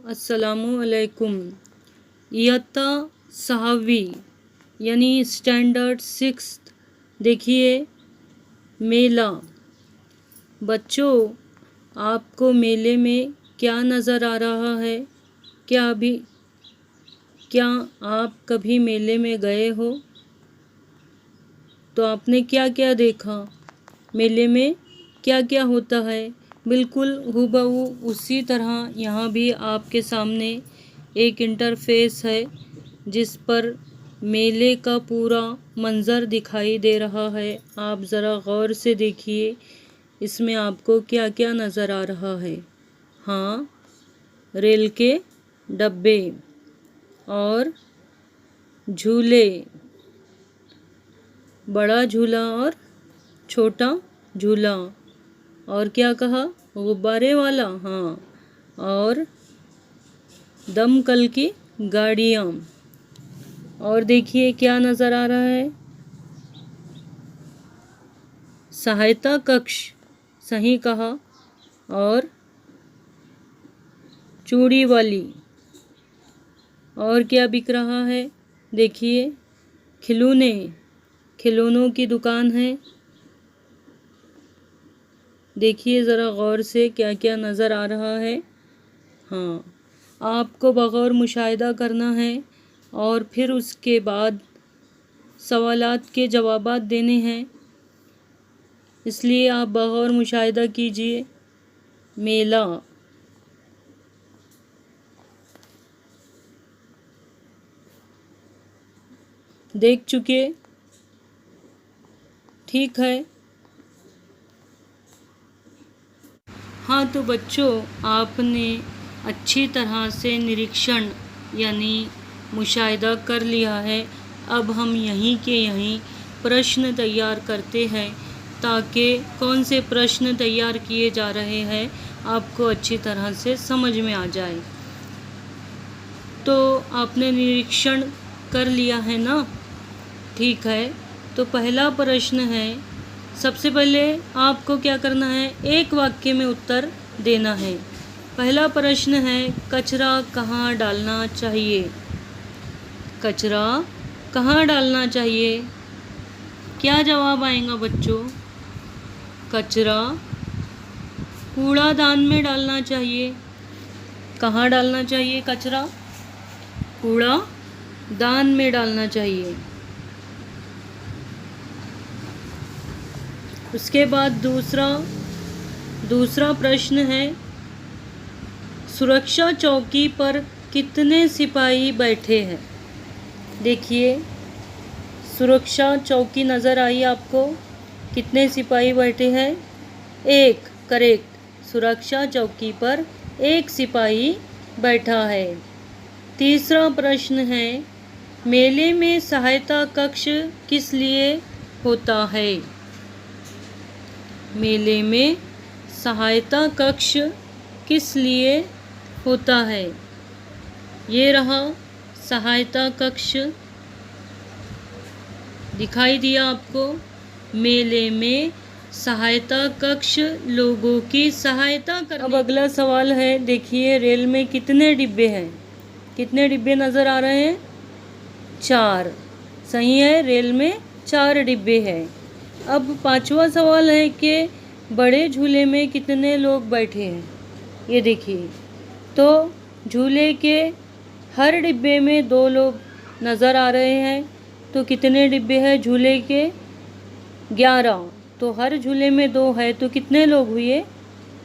अस्सलामुअलैकुम। इयत्ता 6वीं यानी स्टैंडर्ड 6th। देखिए मेला। बच्चों, आपको मेले में क्या नज़र आ रहा है? क्या आप कभी मेले में गए हो? तो आपने क्या क्या देखा? मेले में क्या क्या होता है? बिल्कुल हूबहू उसी तरह यहाँ भी आपके सामने एक इंटरफेस है जिस पर मेले का पूरा मंज़र दिखाई दे रहा है। आप ज़रा गौर से देखिए इसमें आपको क्या क्या नज़र आ रहा है। हाँ, रेल के डब्बे और झूले, बड़ा झूला और छोटा झूला, और क्या कहा? गुब्बारे वाला। हाँ, और दमकल की गाड़ियाँ। और देखिए क्या नज़र आ रहा है? सहायता कक्ष, सही कहा। और चूड़ी वाली। और क्या बिक रहा है? देखिए खिलौनों की दुकान है। देखिए ज़रा गौर से क्या क्या नज़र आ रहा है। हाँ, आपको बगौर मुशाहिदा करना है और फिर उसके बाद सवालात के जवाबात देने हैं, इसलिए आप बगौर मुशाहिदा कीजिए। मेला। देख चुके? ठीक है। हाँ, तो बच्चों, आपने अच्छी तरह से निरीक्षण यानी मुशाहिदा कर लिया है। अब हम यहीं के यहीं प्रश्न तैयार करते हैं ताकि कौन से प्रश्न तैयार किए जा रहे हैं आपको अच्छी तरह से समझ में आ जाए। तो आपने निरीक्षण कर लिया है ना? ठीक है, तो पहला प्रश्न है, सबसे पहले आपको क्या करना है? एक वाक्य में उत्तर देना है। पहला प्रश्न है, कचरा कहाँ डालना चाहिए? कचरा कहाँ डालना चाहिए? क्या जवाब आएगा बच्चों? कचरा कूड़ादान में डालना चाहिए। कहाँ डालना चाहिए कचरा? कूड़ादान में डालना चाहिए। उसके बाद दूसरा प्रश्न है, सुरक्षा चौकी पर कितने सिपाही बैठे हैं? देखिए सुरक्षा चौकी नज़र आई आपको? कितने सिपाही बैठे हैं? एक। करेक्ट, सुरक्षा चौकी पर एक सिपाही बैठा है। तीसरा प्रश्न है, मेले में सहायता कक्ष किस लिए होता है? मेले में सहायता कक्ष किस लिए होता है? ये रहा सहायता कक्ष, दिखाई दिया आपको। मेले में सहायता कक्ष लोगों की सहायता कर। अब अगला सवाल है, देखिए रेल में कितने डिब्बे हैं? कितने डिब्बे नज़र आ रहे हैं? 4। सही है, रेल में 4 डिब्बे हैं। अब पांचवा सवाल है कि बड़े झूले में कितने लोग बैठे हैं? ये देखिए, तो झूले के हर डिब्बे में 2 लोग नज़र आ रहे हैं। तो कितने डिब्बे हैं झूले के? 11। तो हर झूले में 2 है तो कितने लोग हुए?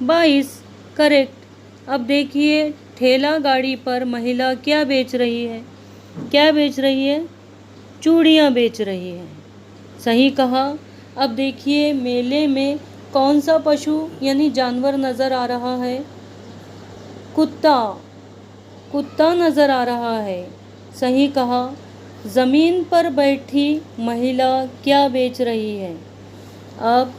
22। करेक्ट। अब देखिए ठेला गाड़ी पर महिला क्या बेच रही है? क्या बेच रही है? चूड़ियाँ बेच रही है। सही कहा। अब देखिए मेले में कौन सा पशु यानी जानवर नज़र आ रहा है? कुत्ता नज़र आ रहा है। सही कहा। ज़मीन पर बैठी महिला क्या बेच रही है? अब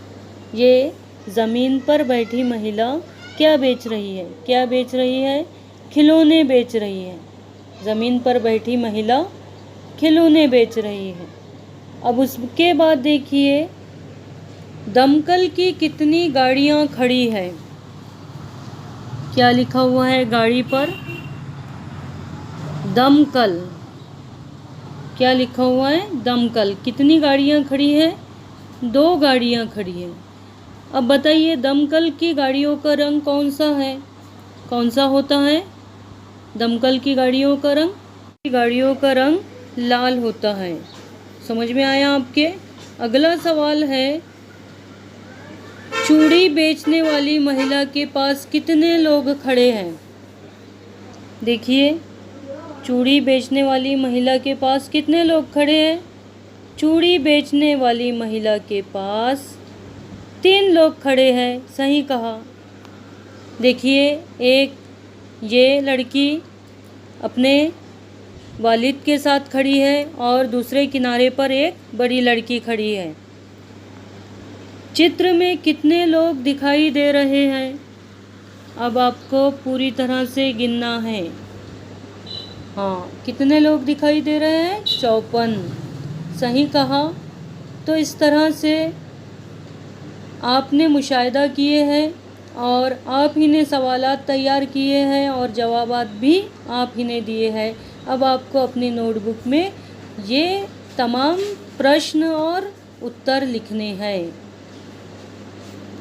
ये ज़मीन पर बैठी महिला क्या बेच रही है? क्या बेच रही है? खिलौने बेच रही है। ज़मीन पर बैठी महिला खिलौने बेच रही है। अब उसके बाद देखिए दमकल की कितनी गाड़ियाँ खड़ी है? क्या लिखा हुआ है गाड़ी पर? दमकल। क्या लिखा हुआ है? दमकल। कितनी गाड़ियाँ खड़ी हैं? 2 गाड़ियाँ खड़ी हैं। अब बताइए दमकल की गाड़ियों का रंग कौन सा है? कौन सा होता है दमकल की गाड़ियों का रंग? गाड़ियों का रंग लाल होता है। समझ में आया आपके? अगला सवाल है, चूड़ी बेचने वाली महिला के पास कितने लोग खड़े हैं? देखिए, चूड़ी बेचने वाली महिला के पास कितने लोग खड़े हैं? चूड़ी बेचने वाली महिला के पास 3 लोग खड़े हैं। सही कहा। देखिए, एक ये लड़की अपने वालिद के साथ खड़ी है और दूसरे किनारे पर एक बड़ी लड़की खड़ी है। चित्र में कितने लोग दिखाई दे रहे हैं? अब आपको पूरी तरह से गिनना है। हाँ, कितने लोग दिखाई दे रहे हैं? 54। सही कहा। तो इस तरह से आपने मुशाहिदा किए हैं और आप ही ने सवालात तैयार किए हैं और जवाबात भी आप ही ने दिए हैं। अब आपको अपनी नोटबुक में ये तमाम प्रश्न और उत्तर लिखने हैं।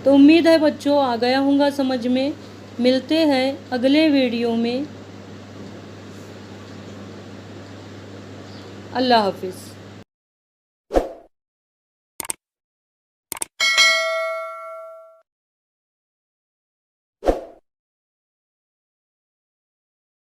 तो उम्मीद है बच्चों आ गया होगा समझ में। मिलते हैं अगले वीडियो में। अल्लाह हाफिज़।